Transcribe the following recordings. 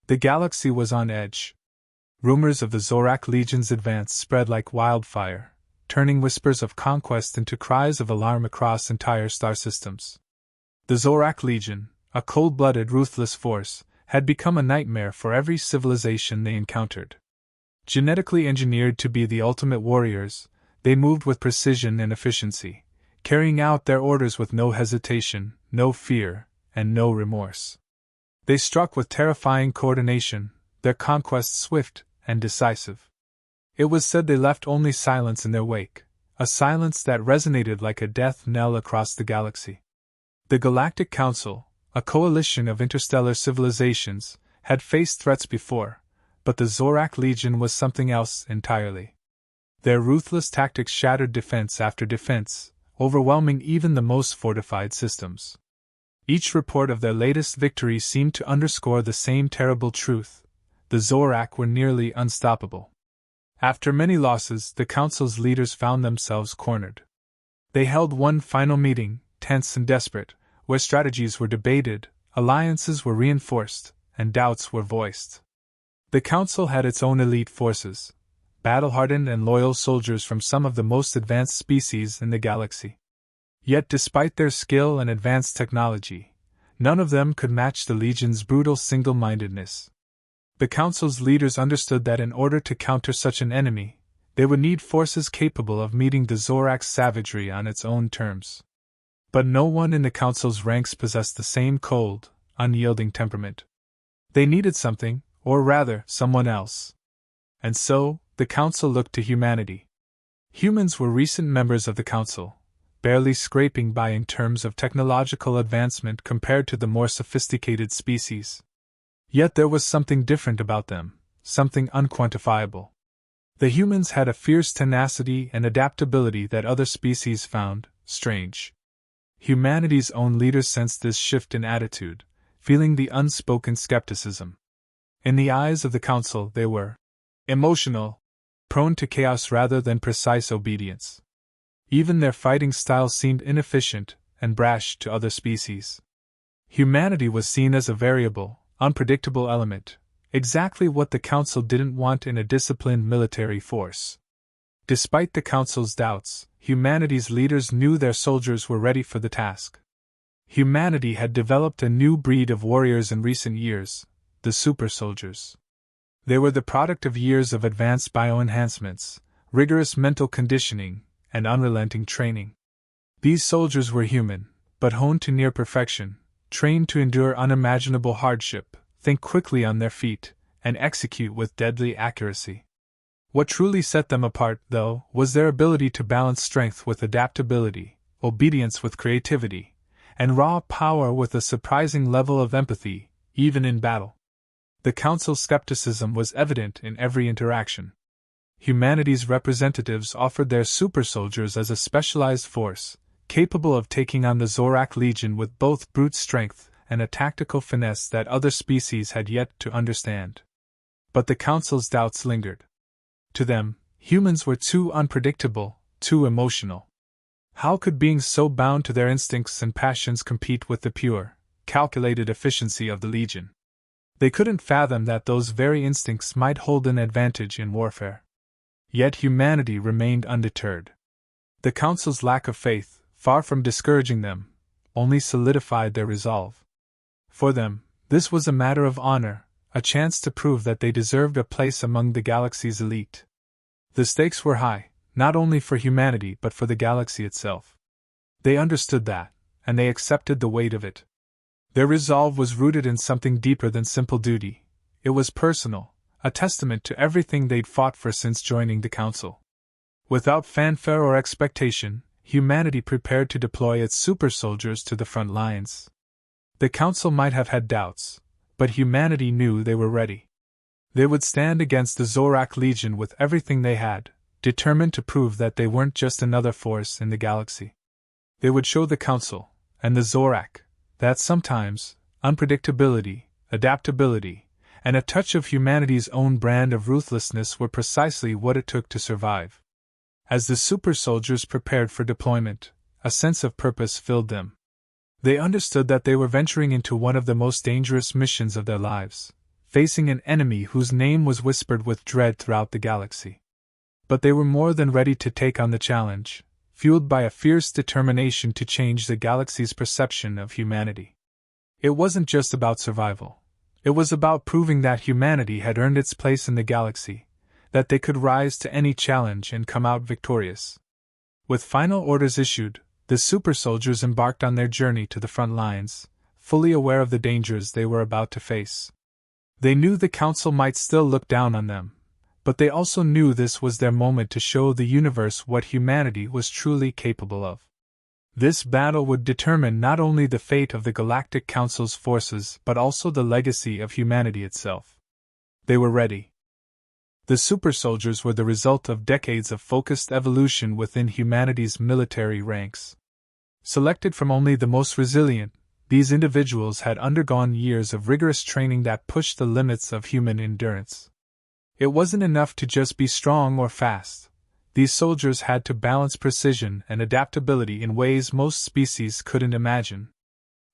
The galaxy was on edge. Rumors of the Zorak Legion's advance spread like wildfire, turning whispers of conquest into cries of alarm across entire star systems. The Zorak Legion, a cold-blooded, ruthless force, had become a nightmare for every civilization they encountered. Genetically engineered to be the ultimate warriors, they moved with precision and efficiency, carrying out their orders with no hesitation, no fear, and no remorse. They struck with terrifying coordination, their conquests swift and decisive. It was said they left only silence in their wake, a silence that resonated like a death knell across the galaxy. The Galactic Council, a coalition of interstellar civilizations, had faced threats before, but the Zorak Legion was something else entirely. Their ruthless tactics shattered defense after defense, overwhelming even the most fortified systems. Each report of their latest victory seemed to underscore the same terrible truth: the Zorak were nearly unstoppable. After many losses, the Council's leaders found themselves cornered. They held one final meeting, tense and desperate, where strategies were debated, alliances were reinforced, and doubts were voiced. The Council had its own elite forces, battle-hardened and loyal soldiers from some of the most advanced species in the galaxy. Yet despite their skill and advanced technology, none of them could match the Legion's brutal single-mindedness. The Council's leaders understood that in order to counter such an enemy, they would need forces capable of meeting the Zorak's savagery on its own terms. But no one in the Council's ranks possessed the same cold, unyielding temperament. They needed something, or rather, someone else. And so, the Council looked to humanity. Humans were recent members of the Council, barely scraping by in terms of technological advancement compared to the more sophisticated species. Yet there was something different about them, something unquantifiable. The humans had a fierce tenacity and adaptability that other species found strange. Humanity's own leaders sensed this shift in attitude, feeling the unspoken skepticism. In the eyes of the Council, they were emotional, prone to chaos rather than precise obedience. Even their fighting style seemed inefficient and brash to other species. Humanity was seen as a variable, unpredictable element, exactly what the Council didn't want in a disciplined military force. Despite the Council's doubts, humanity's leaders knew their soldiers were ready for the task. Humanity had developed a new breed of warriors in recent years, the super soldiers. They were the product of years of advanced bioenhancements, rigorous mental conditioning, and unrelenting training. These soldiers were human, but honed to near perfection, trained to endure unimaginable hardship, think quickly on their feet, and execute with deadly accuracy. What truly set them apart, though, was their ability to balance strength with adaptability, obedience with creativity, and raw power with a surprising level of empathy, even in battle. The Council's skepticism was evident in every interaction. Humanity's representatives offered their super soldiers as a specialized force, capable of taking on the Zorak Legion with both brute strength and a tactical finesse that other species had yet to understand. But the Council's doubts lingered. To them, humans were too unpredictable, too emotional. How could beings so bound to their instincts and passions compete with the pure, calculated efficiency of the Legion? They couldn't fathom that those very instincts might hold an advantage in warfare. Yet humanity remained undeterred. The Council's lack of faith, far from discouraging them, only solidified their resolve. For them, this was a matter of honor, a chance to prove that they deserved a place among the galaxy's elite. The stakes were high, not only for humanity but for the galaxy itself. They understood that, and they accepted the weight of it. Their resolve was rooted in something deeper than simple duty. It was personal, a testament to everything they'd fought for since joining the Council. Without fanfare or expectation, humanity prepared to deploy its super soldiers to the front lines. The Council might have had doubts, but humanity knew they were ready. They would stand against the Zorak Legion with everything they had, determined to prove that they weren't just another force in the galaxy. They would show the Council, and the Zorak, that sometimes, unpredictability, adaptability, and a touch of humanity's own brand of ruthlessness were precisely what it took to survive. As the super soldiers prepared for deployment, a sense of purpose filled them. They understood that they were venturing into one of the most dangerous missions of their lives, facing an enemy whose name was whispered with dread throughout the galaxy. But they were more than ready to take on the challenge, fueled by a fierce determination to change the galaxy's perception of humanity. It wasn't just about survival. It was about proving that humanity had earned its place in the galaxy, that they could rise to any challenge and come out victorious. With final orders issued, the super soldiers embarked on their journey to the front lines, fully aware of the dangers they were about to face. They knew the Council might still look down on them, but they also knew this was their moment to show the universe what humanity was truly capable of. This battle would determine not only the fate of the Galactic Council's forces but also the legacy of humanity itself. They were ready. The super soldiers were the result of decades of focused evolution within humanity's military ranks. Selected from only the most resilient, these individuals had undergone years of rigorous training that pushed the limits of human endurance. It wasn't enough to just be strong or fast. These soldiers had to balance precision and adaptability in ways most species couldn't imagine.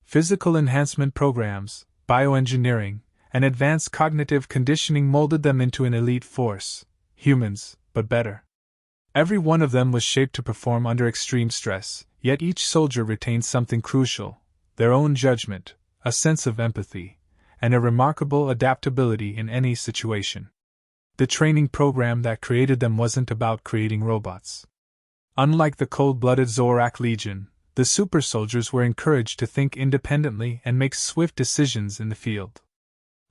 Physical enhancement programs, bioengineering, and advanced cognitive conditioning molded them into an elite force, humans, but better. Every one of them was shaped to perform under extreme stress, yet each soldier retained something crucial: their own judgment, a sense of empathy, and a remarkable adaptability in any situation. The training program that created them wasn't about creating robots. Unlike the cold-blooded Zorak Legion, the super soldiers were encouraged to think independently and make swift decisions in the field.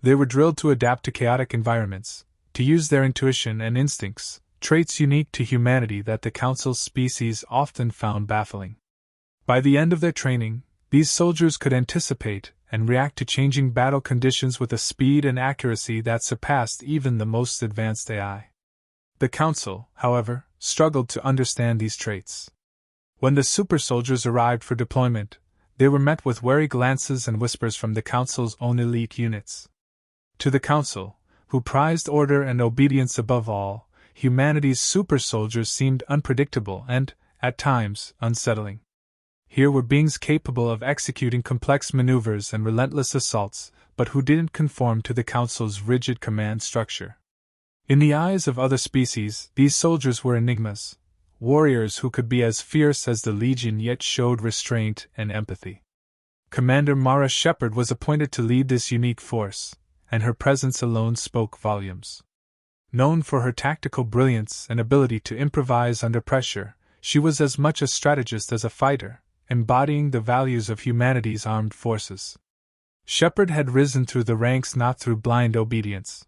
They were drilled to adapt to chaotic environments, to use their intuition and instincts, traits unique to humanity that the Council's species often found baffling. By the end of their training, these soldiers could anticipate and react to changing battle conditions with a speed and accuracy that surpassed even the most advanced AI. The Council, however, struggled to understand these traits. When the super soldiers arrived for deployment, they were met with wary glances and whispers from the Council's own elite units. To the Council, who prized order and obedience above all, humanity's super soldiers seemed unpredictable and, at times, unsettling. Here were beings capable of executing complex maneuvers and relentless assaults, but who didn't conform to the Council's rigid command structure. In the eyes of other species, these soldiers were enigmas, warriors who could be as fierce as the Legion yet showed restraint and empathy. Commander Mara Shepard was appointed to lead this unique force, and her presence alone spoke volumes. Known for her tactical brilliance and ability to improvise under pressure, she was as much a strategist as a fighter, embodying the values of humanity's armed forces. Shepard had risen through the ranks not through blind obedience,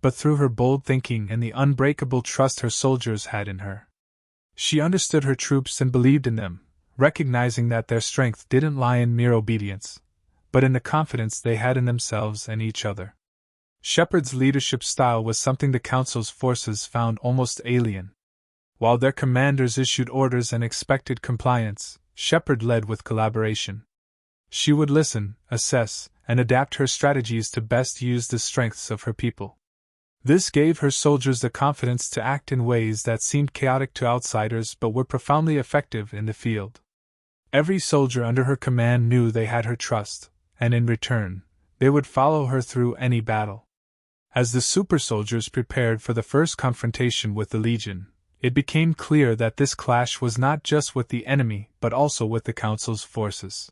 but through her bold thinking and the unbreakable trust her soldiers had in her. She understood her troops and believed in them, recognizing that their strength didn't lie in mere obedience, but in the confidence they had in themselves and each other. Shepard's leadership style was something the Council's forces found almost alien. While their commanders issued orders and expected compliance, Shepard led with collaboration. She would listen, assess, and adapt her strategies to best use the strengths of her people. This gave her soldiers the confidence to act in ways that seemed chaotic to outsiders but were profoundly effective in the field. Every soldier under her command knew they had her trust, and in return, they would follow her through any battle. As the super soldiers prepared for the first confrontation with the Legion, it became clear that this clash was not just with the enemy but also with the Council's forces.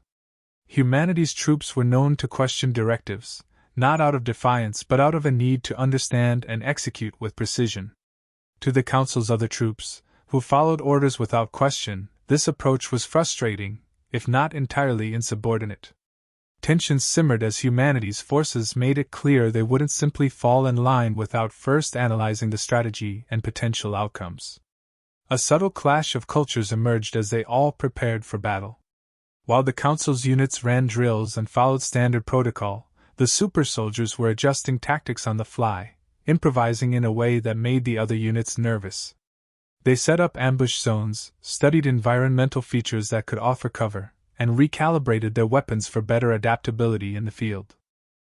Humanity's troops were known to question directives, not out of defiance but out of a need to understand and execute with precision. To the Council's other troops, who followed orders without question, this approach was frustrating, if not entirely insubordinate. Tensions simmered as humanity's forces made it clear they wouldn't simply fall in line without first analyzing the strategy and potential outcomes. A subtle clash of cultures emerged as they all prepared for battle. While the Council's units ran drills and followed standard protocol, the super soldiers were adjusting tactics on the fly, improvising in a way that made the other units nervous. They set up ambush zones, studied environmental features that could offer cover, and recalibrated their weapons for better adaptability in the field.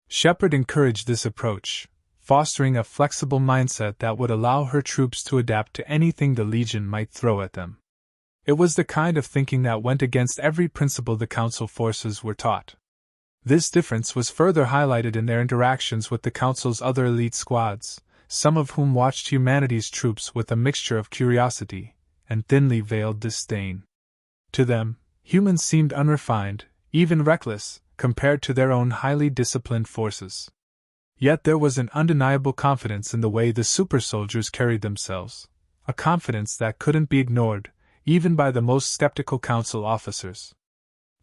Shepard encouraged this approach, fostering a flexible mindset that would allow her troops to adapt to anything the Legion might throw at them. It was the kind of thinking that went against every principle the Council forces were taught. This difference was further highlighted in their interactions with the Council's other elite squads, some of whom watched humanity's troops with a mixture of curiosity and thinly veiled disdain. To them, humans seemed unrefined, even reckless, compared to their own highly disciplined forces. Yet there was an undeniable confidence in the way the super soldiers carried themselves, a confidence that couldn't be ignored, even by the most skeptical Council officers.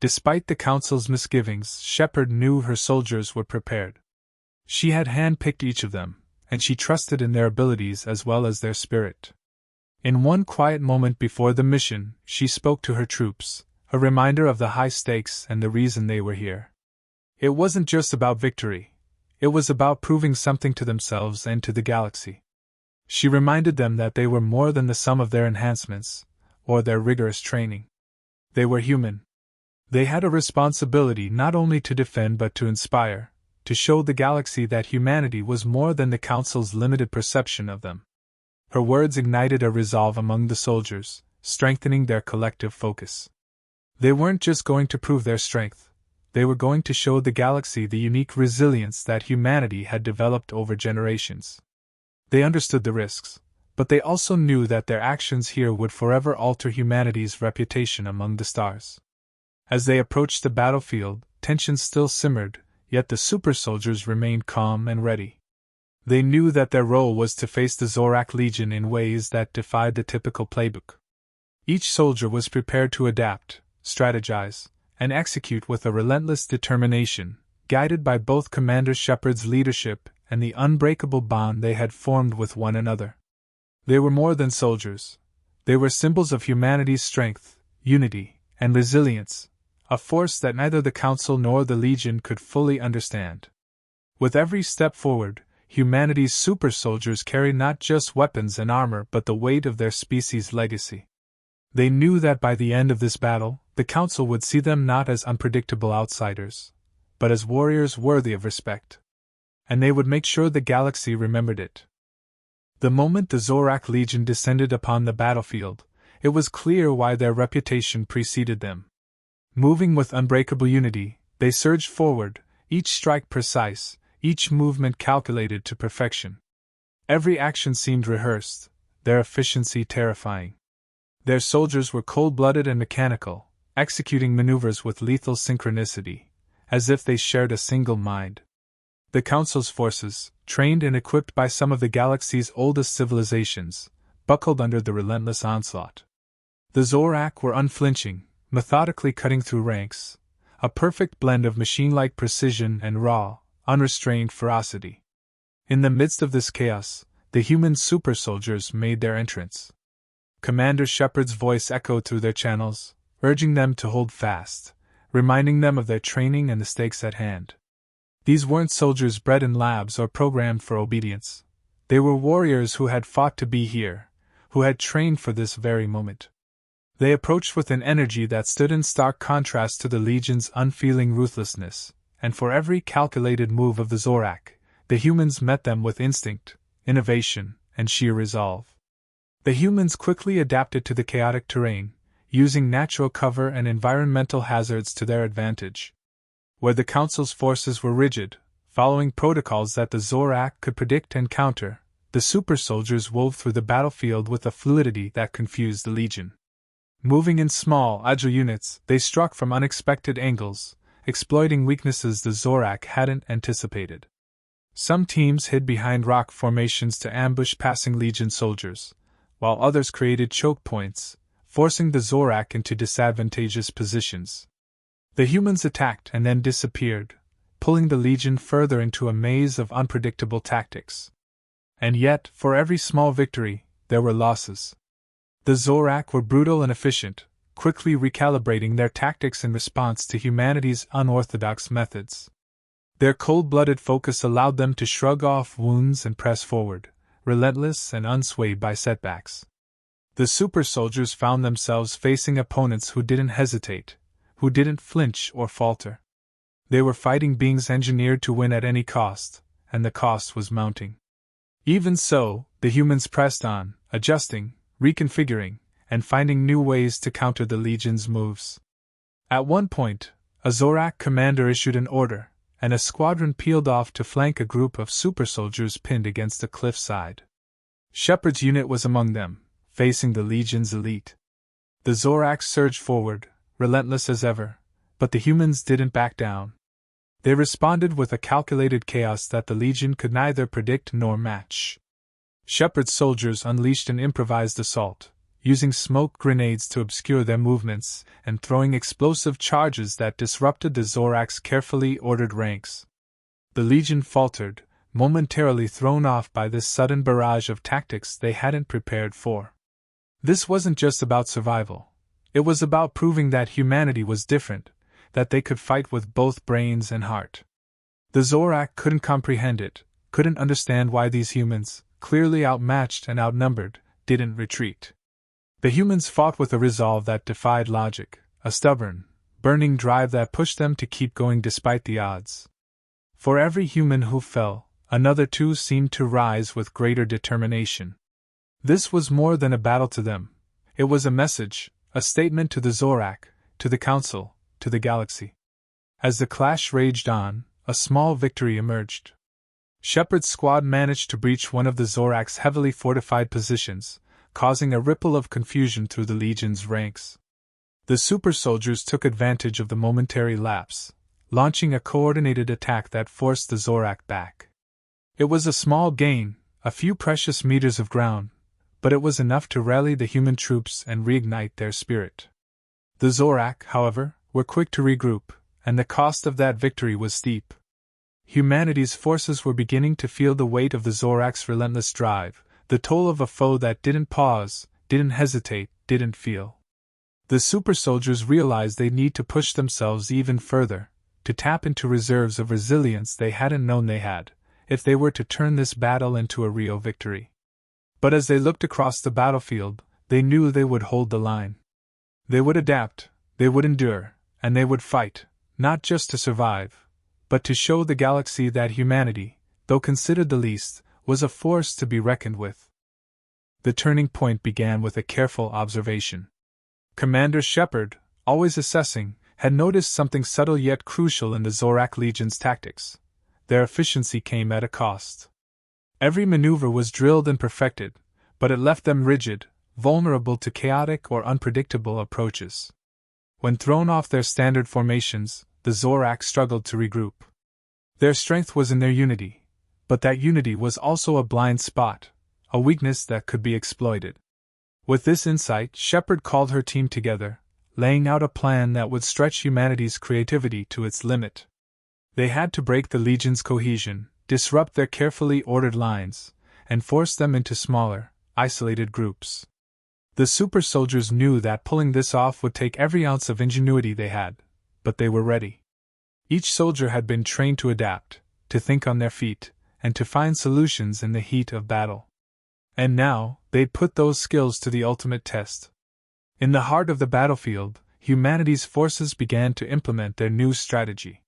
Despite the Council's misgivings, Shepard knew her soldiers were prepared. She had handpicked each of them, and she trusted in their abilities as well as their spirit. In one quiet moment before the mission, she spoke to her troops, a reminder of the high stakes and the reason they were here. It wasn't just about victory. It was about proving something to themselves and to the galaxy. She reminded them that they were more than the sum of their enhancements, or their rigorous training. They were human. They had a responsibility not only to defend but to inspire, to show the galaxy that humanity was more than the Council's limited perception of them. Her words ignited a resolve among the soldiers, strengthening their collective focus. They weren't just going to prove their strength, they were going to show the galaxy the unique resilience that humanity had developed over generations. They understood the risks, but they also knew that their actions here would forever alter humanity's reputation among the stars. As they approached the battlefield, tension still simmered, yet the super soldiers remained calm and ready. They knew that their role was to face the Zorak Legion in ways that defied the typical playbook. Each soldier was prepared to adapt, strategize, and execute with a relentless determination, guided by both Commander Shepard's leadership and the unbreakable bond they had formed with one another. They were more than soldiers. They were symbols of humanity's strength, unity, and resilience, a force that neither the Council nor the Legion could fully understand. With every step forward, humanity's super soldiers carried not just weapons and armor but the weight of their species' legacy. They knew that by the end of this battle, the Council would see them not as unpredictable outsiders, but as warriors worthy of respect. And they would make sure the galaxy remembered it. The moment the Zorak Legion descended upon the battlefield, it was clear why their reputation preceded them. Moving with unbreakable unity, they surged forward, each strike precise, each movement calculated to perfection. Every action seemed rehearsed, their efficiency terrifying. Their soldiers were cold-blooded and mechanical, executing maneuvers with lethal synchronicity, as if they shared a single mind. The Council's forces, trained and equipped by some of the galaxy's oldest civilizations, buckled under the relentless onslaught. The Zorak were unflinching, methodically cutting through ranks, a perfect blend of machine-like precision and raw, unrestrained ferocity. In the midst of this chaos, the human super soldiers made their entrance. Commander Shepard's voice echoed through their channels, urging them to hold fast, reminding them of their training and the stakes at hand. These weren't soldiers bred in labs or programmed for obedience. They were warriors who had fought to be here, who had trained for this very moment. They approached with an energy that stood in stark contrast to the Legion's unfeeling ruthlessness, and for every calculated move of the Zorak, the humans met them with instinct, innovation, and sheer resolve. The humans quickly adapted to the chaotic terrain, using natural cover and environmental hazards to their advantage. Where the Council's forces were rigid, following protocols that the Zorak could predict and counter, the super soldiers wove through the battlefield with a fluidity that confused the Legion. Moving in small, agile units, they struck from unexpected angles, exploiting weaknesses the Zorak hadn't anticipated. Some teams hid behind rock formations to ambush passing Legion soldiers, while others created choke points, forcing the Zorak into disadvantageous positions. The humans attacked and then disappeared, pulling the Legion further into a maze of unpredictable tactics. And yet, for every small victory, there were losses. The Zorak were brutal and efficient, quickly recalibrating their tactics in response to humanity's unorthodox methods. Their cold-blooded focus allowed them to shrug off wounds and press forward, relentless and unswayed by setbacks. The super soldiers found themselves facing opponents who didn't hesitate, who didn't flinch or falter. They were fighting beings engineered to win at any cost, and the cost was mounting. Even so, the humans pressed on, adjusting, reconfiguring, and finding new ways to counter the Legion's moves. At one point, A Zorak commander issued an order, and a squadron peeled off to flank a group of super soldiers pinned against a cliffside. Shepard's unit was among them, facing the Legion's elite. The Zoraks surged forward, relentless as ever, but the humans didn't back down. They responded with a calculated chaos that the Legion could neither predict nor match. Shepard's soldiers unleashed an improvised assault, using smoke grenades to obscure their movements and throwing explosive charges that disrupted the Zoraks' carefully ordered ranks. The Legion faltered, momentarily thrown off by this sudden barrage of tactics they hadn't prepared for. This wasn't just about survival. It was about proving that humanity was different, that they could fight with both brains and heart. The Zorak couldn't comprehend it, couldn't understand why these humans, clearly outmatched and outnumbered, didn't retreat. The humans fought with a resolve that defied logic, a stubborn, burning drive that pushed them to keep going despite the odds. For every human who fell, another two seemed to rise with greater determination. This was more than a battle to them. It was a message, a statement to the Zorak, to the Council, to the galaxy. As the clash raged on, a small victory emerged. Shepard's squad managed to breach one of the Zorak's heavily fortified positions, causing a ripple of confusion through the Legion's ranks. The super soldiers took advantage of the momentary lapse, launching a coordinated attack that forced the Zorak back. It was a small gain, a few precious meters of ground, but it was enough to rally the human troops and reignite their spirit. The Zorak, however, were quick to regroup, and the cost of that victory was steep. Humanity's forces were beginning to feel the weight of the Zorak's relentless drive, the toll of a foe that didn't pause, didn't hesitate, didn't feel. The super soldiers realized they'd need to push themselves even further, to tap into reserves of resilience they hadn't known they had, if they were to turn this battle into a real victory. But as they looked across the battlefield, they knew they would hold the line. They would adapt, they would endure, and they would fight, not just to survive, but to show the galaxy that humanity, though considered the least, was a force to be reckoned with. The turning point began with a careful observation. Commander Shepard, always assessing, had noticed something subtle yet crucial in the Zorak Legion's tactics. Their efficiency came at a cost. Every maneuver was drilled and perfected, but it left them rigid, vulnerable to chaotic or unpredictable approaches. When thrown off their standard formations, the Zorak struggled to regroup. Their strength was in their unity, but that unity was also a blind spot, a weakness that could be exploited. With this insight, Shepard called her team together, laying out a plan that would stretch humanity's creativity to its limit. They had to break the Legion's cohesion, disrupt their carefully ordered lines, and force them into smaller, isolated groups. The super soldiers knew that pulling this off would take every ounce of ingenuity they had, but they were ready. Each soldier had been trained to adapt, to think on their feet, and to find solutions in the heat of battle. And now, they'd put those skills to the ultimate test. In the heart of the battlefield, humanity's forces began to implement their new strategy.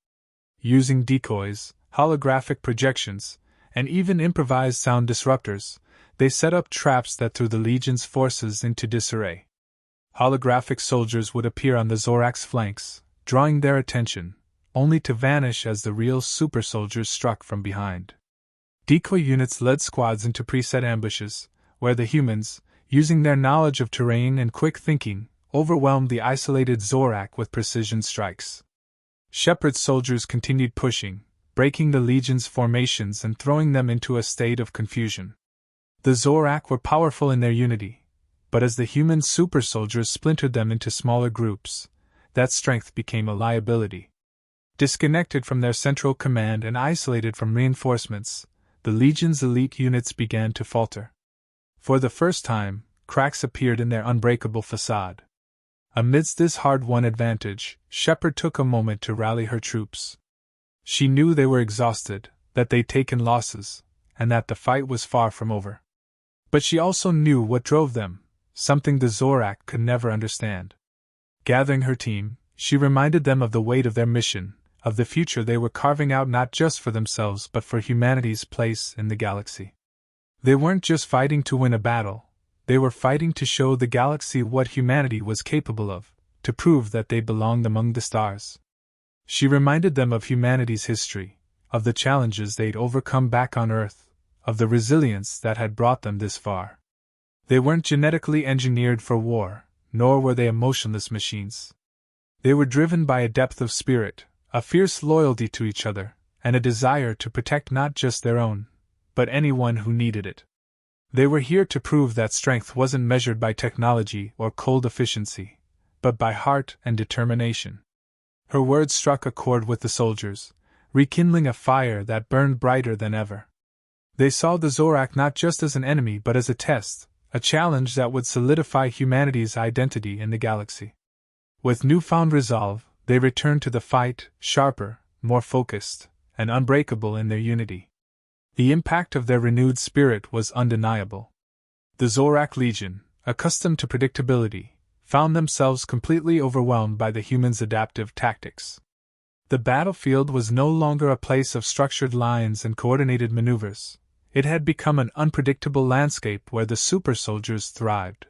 Using decoys, holographic projections, and even improvised sound disruptors, they set up traps that threw the Legion's forces into disarray. Holographic soldiers would appear on the Zorak's flanks, drawing their attention, only to vanish as the real super soldiers struck from behind. Decoy units led squads into preset ambushes, where the humans, using their knowledge of terrain and quick thinking, overwhelmed the isolated Zorak with precision strikes. Shepard's soldiers continued pushing, breaking the Legion's formations and throwing them into a state of confusion. The Zorak were powerful in their unity, but as the human super soldiers splintered them into smaller groups, that strength became a liability. Disconnected from their central command and isolated from reinforcements, the Legion's elite units began to falter. For the first time, cracks appeared in their unbreakable facade. Amidst this hard-won advantage, Shepard took a moment to rally her troops. She knew they were exhausted, that they'd taken losses, and that the fight was far from over. But she also knew what drove them, something the Zorak could never understand. Gathering her team, she reminded them of the weight of their mission, of the future they were carving out not just for themselves but for humanity's place in the galaxy. They weren't just fighting to win a battle, they were fighting to show the galaxy what humanity was capable of, to prove that they belonged among the stars. She reminded them of humanity's history, of the challenges they'd overcome back on Earth, of the resilience that had brought them this far. They weren't genetically engineered for war, nor were they emotionless machines. They were driven by a depth of spirit, a fierce loyalty to each other, and a desire to protect not just their own, but anyone who needed it. They were here to prove that strength wasn't measured by technology or cold efficiency, but by heart and determination. Her words struck a chord with the soldiers, rekindling a fire that burned brighter than ever. They saw the Zorak not just as an enemy but as a test, a challenge that would solidify humanity's identity in the galaxy. With newfound resolve, they returned to the fight, sharper, more focused, and unbreakable in their unity. The impact of their renewed spirit was undeniable. The Zorak Legion, accustomed to predictability, found themselves completely overwhelmed by the humans' adaptive tactics. The battlefield was no longer a place of structured lines and coordinated maneuvers. It had become an unpredictable landscape where the super soldiers thrived.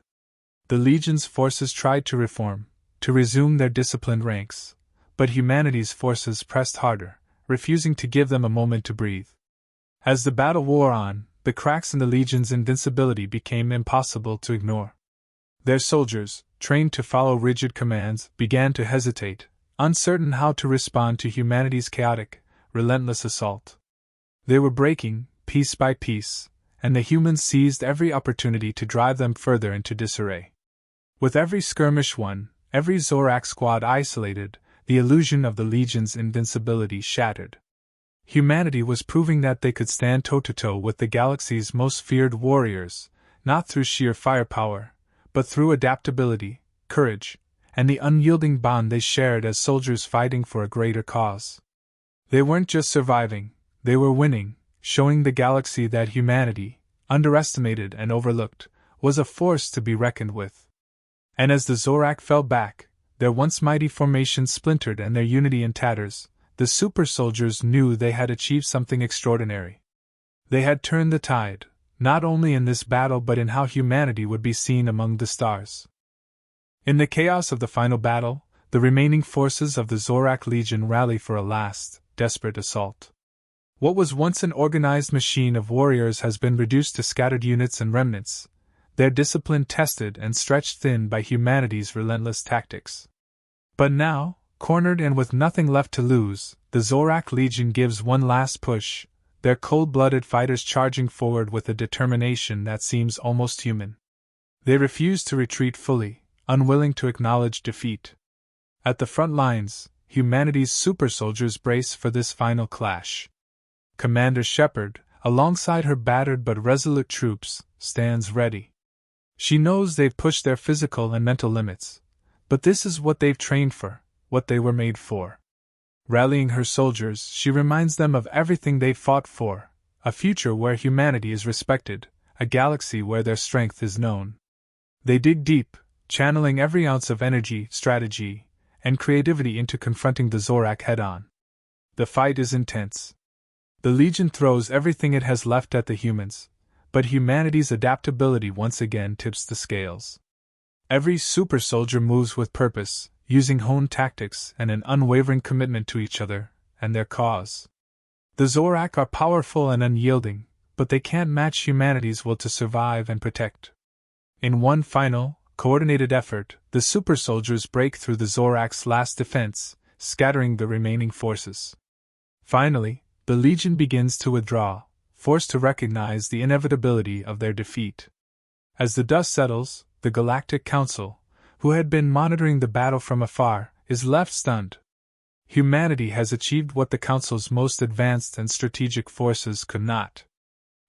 The Legion's forces tried to reform, to resume their disciplined ranks, but humanity's forces pressed harder, refusing to give them a moment to breathe. As the battle wore on, the cracks in the Legion's invincibility became impossible to ignore. Their soldiers, trained to follow rigid commands, began to hesitate, uncertain how to respond to humanity's chaotic, relentless assault. They were breaking, piece by piece, and the humans seized every opportunity to drive them further into disarray. With every skirmish won, every Zorak squad isolated, the illusion of the Legion's invincibility shattered. Humanity was proving that they could stand toe-to-toe with the galaxy's most feared warriors, not through sheer firepower, but through adaptability, courage, and the unyielding bond they shared as soldiers fighting for a greater cause. They weren't just surviving, they were winning, showing the galaxy that humanity, underestimated and overlooked, was a force to be reckoned with. And as the Zorak fell back, their once mighty formation splintered and their unity in tatters, the super soldiers knew they had achieved something extraordinary. They had turned the tide, not only in this battle but in how humanity would be seen among the stars. In the chaos of the final battle, the remaining forces of the Zorak Legion rally for a last, desperate assault. What was once an organized machine of warriors has been reduced to scattered units and remnants, their discipline tested and stretched thin by humanity's relentless tactics. But now, cornered and with nothing left to lose, the Zorak Legion gives one last push, their cold-blooded fighters charging forward with a determination that seems almost human. They refuse to retreat fully, unwilling to acknowledge defeat. At the front lines, humanity's super soldiers brace for this final clash. Commander Shepard, alongside her battered but resolute troops, stands ready. She knows they've pushed their physical and mental limits, but this is what they've trained for, what they were made for. Rallying her soldiers, she reminds them of everything they've fought for, a future where humanity is respected, a galaxy where their strength is known. They dig deep, channeling every ounce of energy, strategy, and creativity into confronting the Zorak head-on. The fight is intense. The Legion throws everything it has left at the humans, but humanity's adaptability once again tips the scales. Every super soldier moves with purpose, using honed tactics and an unwavering commitment to each other and their cause. The Zorak are powerful and unyielding, but they can't match humanity's will to survive and protect. In one final, coordinated effort, the super soldiers break through the Zorak's last defense, scattering the remaining forces. Finally, the Legion begins to withdraw, forced to recognize the inevitability of their defeat. As the dust settles, the Galactic Council, who had been monitoring the battle from afar, is left stunned. Humanity has achieved what the Council's most advanced and strategic forces could not.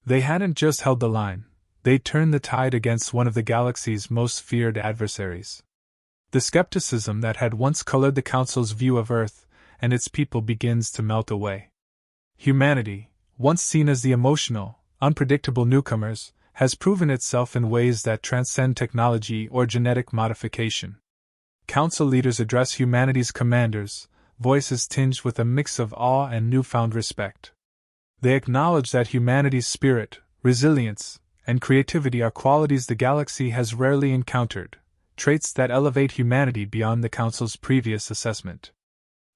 They hadn't just held the line, they turned the tide against one of the galaxy's most feared adversaries. The skepticism that had once colored the Council's view of Earth and its people begins to melt away. Humanity, once seen as the emotional, unpredictable newcomers, has proven itself in ways that transcend technology or genetic modification. Council leaders address humanity's commanders, voices tinged with a mix of awe and newfound respect. They acknowledge that humanity's spirit, resilience, and creativity are qualities the galaxy has rarely encountered, traits that elevate humanity beyond the Council's previous assessment.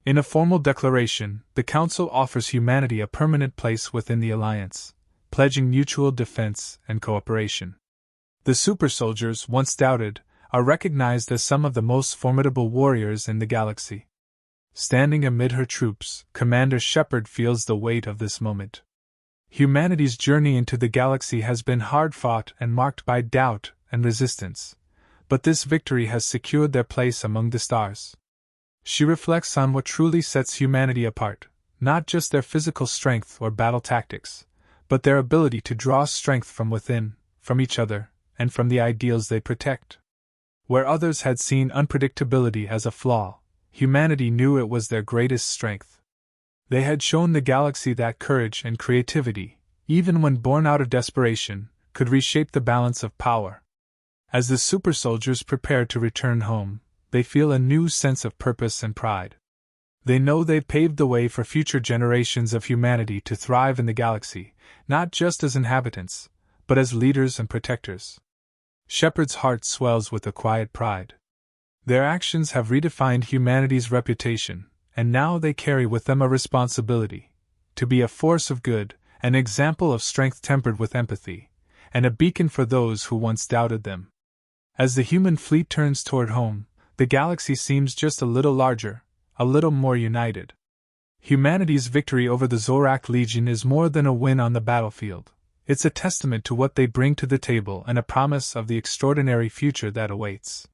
In a formal declaration, the Council offers humanity a permanent place within the Alliance, pledging mutual defense and cooperation. The super soldiers, once doubted, are recognized as some of the most formidable warriors in the galaxy. Standing amid her troops, Commander Shepard feels the weight of this moment. Humanity's journey into the galaxy has been hard-fought and marked by doubt and resistance, but this victory has secured their place among the stars. She reflects on what truly sets humanity apart, not just their physical strength or battle tactics, but their ability to draw strength from within, from each other, and from the ideals they protect. Where others had seen unpredictability as a flaw, humanity knew it was their greatest strength. They had shown the galaxy that courage and creativity, even when born out of desperation, could reshape the balance of power. As the super soldiers prepare to return home, they feel a new sense of purpose and pride. They know they've paved the way for future generations of humanity to thrive in the galaxy, not just as inhabitants, but as leaders and protectors. Shepard's heart swells with a quiet pride. Their actions have redefined humanity's reputation, and now they carry with them a responsibility to be a force of good, an example of strength tempered with empathy, and a beacon for those who once doubted them. As the human fleet turns toward home, the galaxy seems just a little larger, a little more united. Humanity's victory over the Zorak Legion is more than a win on the battlefield. It's a testament to what they bring to the table and a promise of the extraordinary future that awaits.